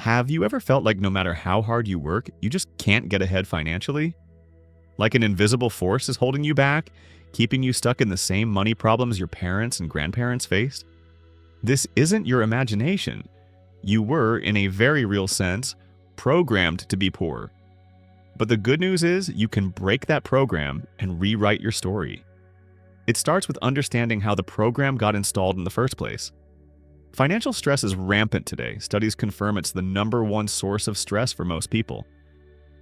Have you ever felt like no matter how hard you work, you just can't get ahead financially? Like an invisible force is holding you back, keeping you stuck in the same money problems your parents and grandparents faced? This isn't your imagination. You were, in a very real sense, programmed to be poor. But the good news is you can break that program and rewrite your story. It starts with understanding how the program got installed in the first place. Financial stress is rampant today. Studies confirm it's the #1 source of stress for most people.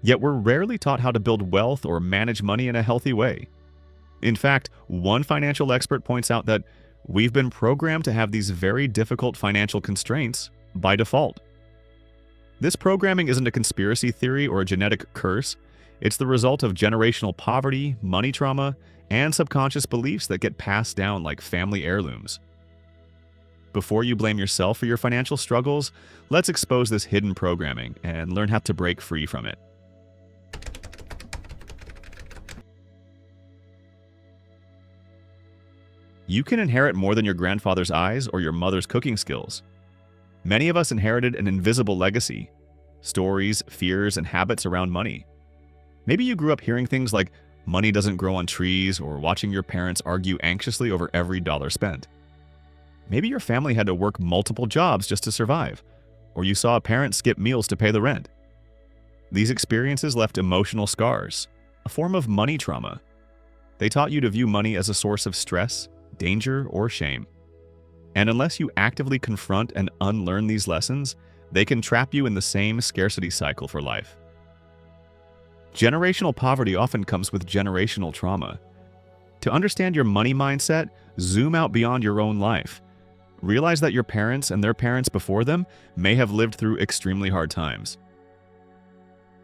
Yet we're rarely taught how to build wealth or manage money in a healthy way. In fact, one financial expert points out that we've been programmed to have these very difficult financial constraints by default. This programming isn't a conspiracy theory or a genetic curse. It's the result of generational poverty, money trauma, and subconscious beliefs that get passed down like family heirlooms. Before you blame yourself for your financial struggles, let's expose this hidden programming and learn how to break free from it. You can inherit more than your grandfather's eyes or your mother's cooking skills. Many of us inherited an invisible legacy: stories, fears, and habits around money. Maybe you grew up hearing things like money doesn't grow on trees, or watching your parents argue anxiously over every dollar spent. Maybe your family had to work multiple jobs just to survive, or you saw a parent skip meals to pay the rent. These experiences left emotional scars, a form of money trauma. They taught you to view money as a source of stress, danger, or shame. And unless you actively confront and unlearn these lessons, they can trap you in the same scarcity cycle for life. Generational poverty often comes with generational trauma. To understand your money mindset, zoom out beyond your own life. Realize that your parents and their parents before them may have lived through extremely hard times.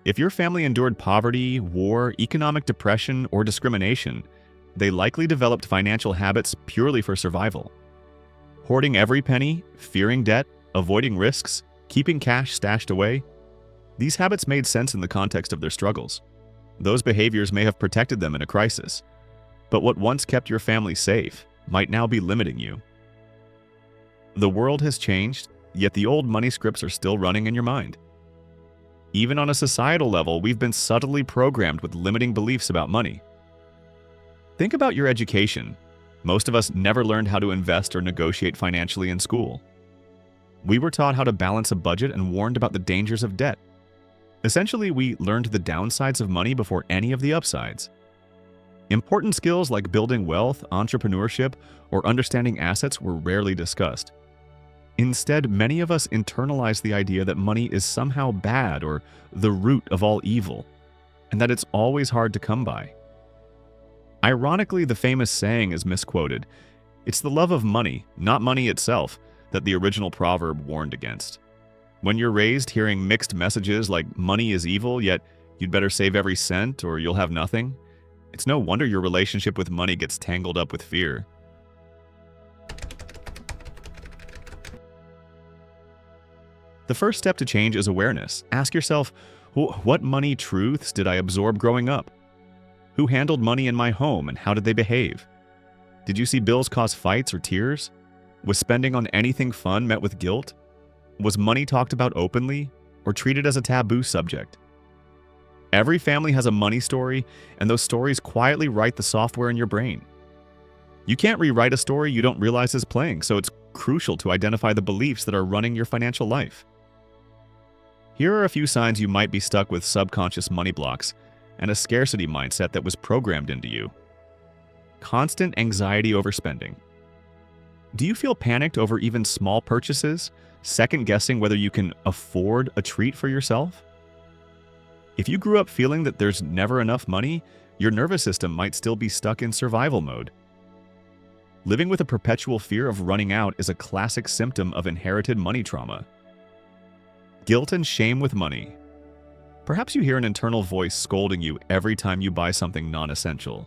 If your family endured poverty, war, economic depression, or discrimination, they likely developed financial habits purely for survival. Hoarding every penny, fearing debt, avoiding risks, keeping cash stashed away. These habits made sense in the context of their struggles. Those behaviors may have protected them in a crisis. But what once kept your family safe might now be limiting you. The world has changed, yet the old money scripts are still running in your mind. Even on a societal level, we've been subtly programmed with limiting beliefs about money. Think about your education. Most of us never learned how to invest or negotiate financially in school. We were taught how to balance a budget and warned about the dangers of debt. Essentially, we learned the downsides of money before any of the upsides. Important skills like building wealth, entrepreneurship, or understanding assets were rarely discussed. Instead, many of us internalize the idea that money is somehow bad or the root of all evil, and that it's always hard to come by. Ironically, the famous saying is misquoted. It's the love of money, not money itself, that the original proverb warned against. When you're raised hearing mixed messages like money is evil, yet you'd better save every cent or you'll have nothing, it's no wonder your relationship with money gets tangled up with fear. The first step to change is awareness. Ask yourself, what money truths did I absorb growing up? Who handled money in my home and how did they behave? Did you see bills cause fights or tears? Was spending on anything fun met with guilt? Was money talked about openly or treated as a taboo subject? Every family has a money story, and those stories quietly write the software in your brain. You can't rewrite a story you don't realize is playing, so it's crucial to identify the beliefs that are running your financial life. Here are a few signs you might be stuck with subconscious money blocks and a scarcity mindset that was programmed into you. Constant anxiety over spending. Do you feel panicked over even small purchases, second-guessing whether you can afford a treat for yourself? If you grew up feeling that there's never enough money, your nervous system might still be stuck in survival mode. Living with a perpetual fear of running out is a classic symptom of inherited money trauma. Guilt and shame with money. Perhaps you hear an internal voice scolding you every time you buy something non-essential.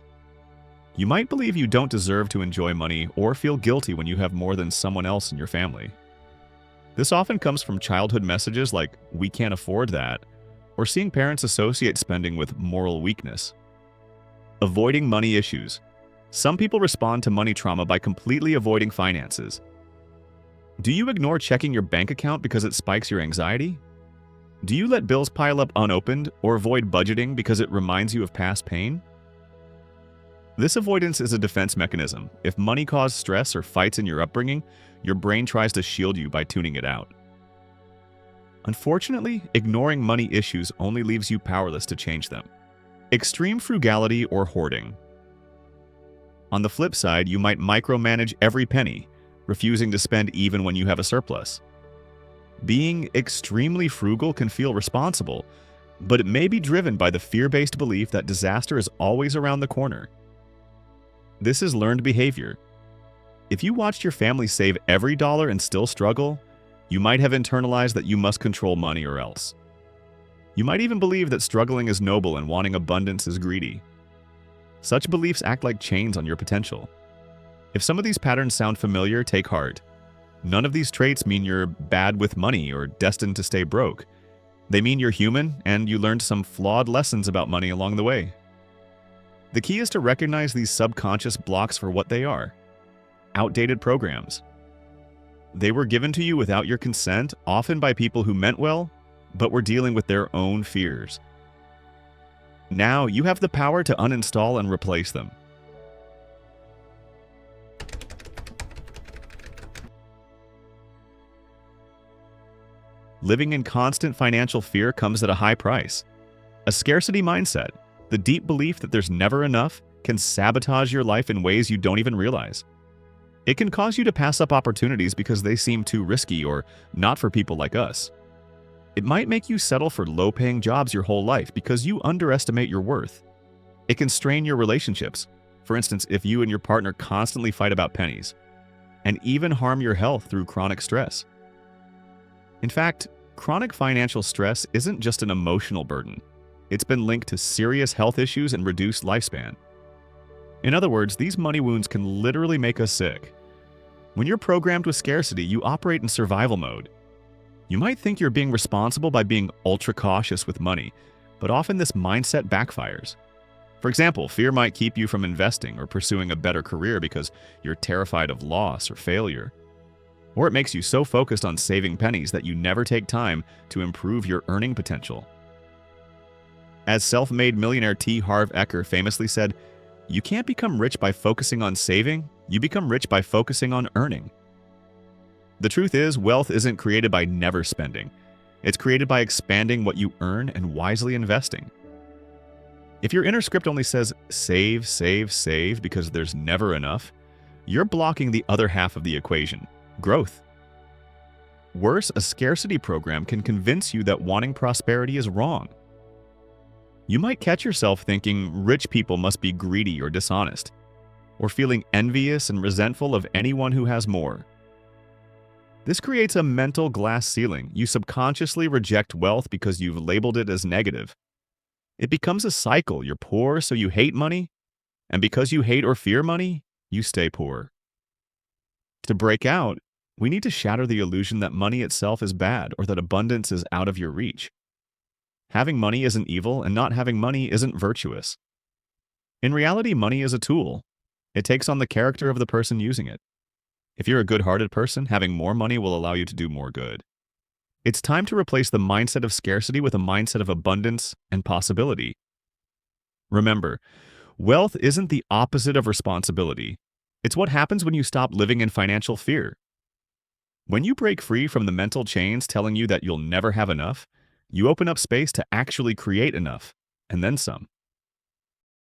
You might believe you don't deserve to enjoy money or feel guilty when you have more than someone else in your family. This often comes from childhood messages like, "We can't afford that," or seeing parents associate spending with moral weakness. Avoiding money issues. Some people respond to money trauma by completely avoiding finances. Do you ignore checking your bank account because it spikes your anxiety? Do you let bills pile up unopened or avoid budgeting because it reminds you of past pain? This avoidance is a defense mechanism. If money caused stress or fights in your upbringing, your brain tries to shield you by tuning it out. Unfortunately, ignoring money issues only leaves you powerless to change them. Extreme frugality or hoarding. On the flip side, you might micromanage every penny, refusing to spend even when you have a surplus. Being extremely frugal can feel responsible, but it may be driven by the fear-based belief that disaster is always around the corner. This is learned behavior. If you watched your family save every dollar and still struggle, you might have internalized that you must control money or else. You might even believe that struggling is noble and wanting abundance is greedy. Such beliefs act like chains on your potential. If some of these patterns sound familiar, take heart. None of these traits mean you're bad with money or destined to stay broke. They mean you're human and you learned some flawed lessons about money along the way. The key is to recognize these subconscious blocks for what they are: outdated programs. They were given to you without your consent, often by people who meant well, but were dealing with their own fears. Now you have the power to uninstall and replace them. Living in constant financial fear comes at a high price. A scarcity mindset, the deep belief that there's never enough, can sabotage your life in ways you don't even realize. It can cause you to pass up opportunities because they seem too risky or not for people like us. It might make you settle for low-paying jobs your whole life because you underestimate your worth. It can strain your relationships, for instance, if you and your partner constantly fight about pennies, and even harm your health through chronic stress. In fact, chronic financial stress isn't just an emotional burden. It's been linked to serious health issues and reduced lifespan. In other words, these money wounds can literally make us sick. When you're programmed with scarcity, you operate in survival mode. You might think you're being responsible by being ultra cautious with money, but often this mindset backfires. For example, fear might keep you from investing or pursuing a better career because you're terrified of loss or failure. Or it makes you so focused on saving pennies that you never take time to improve your earning potential. As self-made millionaire T. Harv Eker famously said, "You can't become rich by focusing on saving, you become rich by focusing on earning." The truth is, wealth isn't created by never spending. It's created by expanding what you earn and wisely investing. If your inner script only says, save, save, save because there's never enough, you're blocking the other half of the equation: growth. Worse, a scarcity program can convince you that wanting prosperity is wrong. You might catch yourself thinking rich people must be greedy or dishonest, or feeling envious and resentful of anyone who has more. This creates a mental glass ceiling. You subconsciously reject wealth because you've labeled it as negative. It becomes a cycle. You're poor, so you hate money, and because you hate or fear money, you stay poor. To break out, we need to shatter the illusion that money itself is bad or that abundance is out of your reach. Having money isn't evil, and not having money isn't virtuous. In reality, money is a tool. It takes on the character of the person using it. If you're a good-hearted person, having more money will allow you to do more good. It's time to replace the mindset of scarcity with a mindset of abundance and possibility. Remember, wealth isn't the opposite of responsibility. It's what happens when you stop living in financial fear. When you break free from the mental chains telling you that you'll never have enough, you open up space to actually create enough, and then some.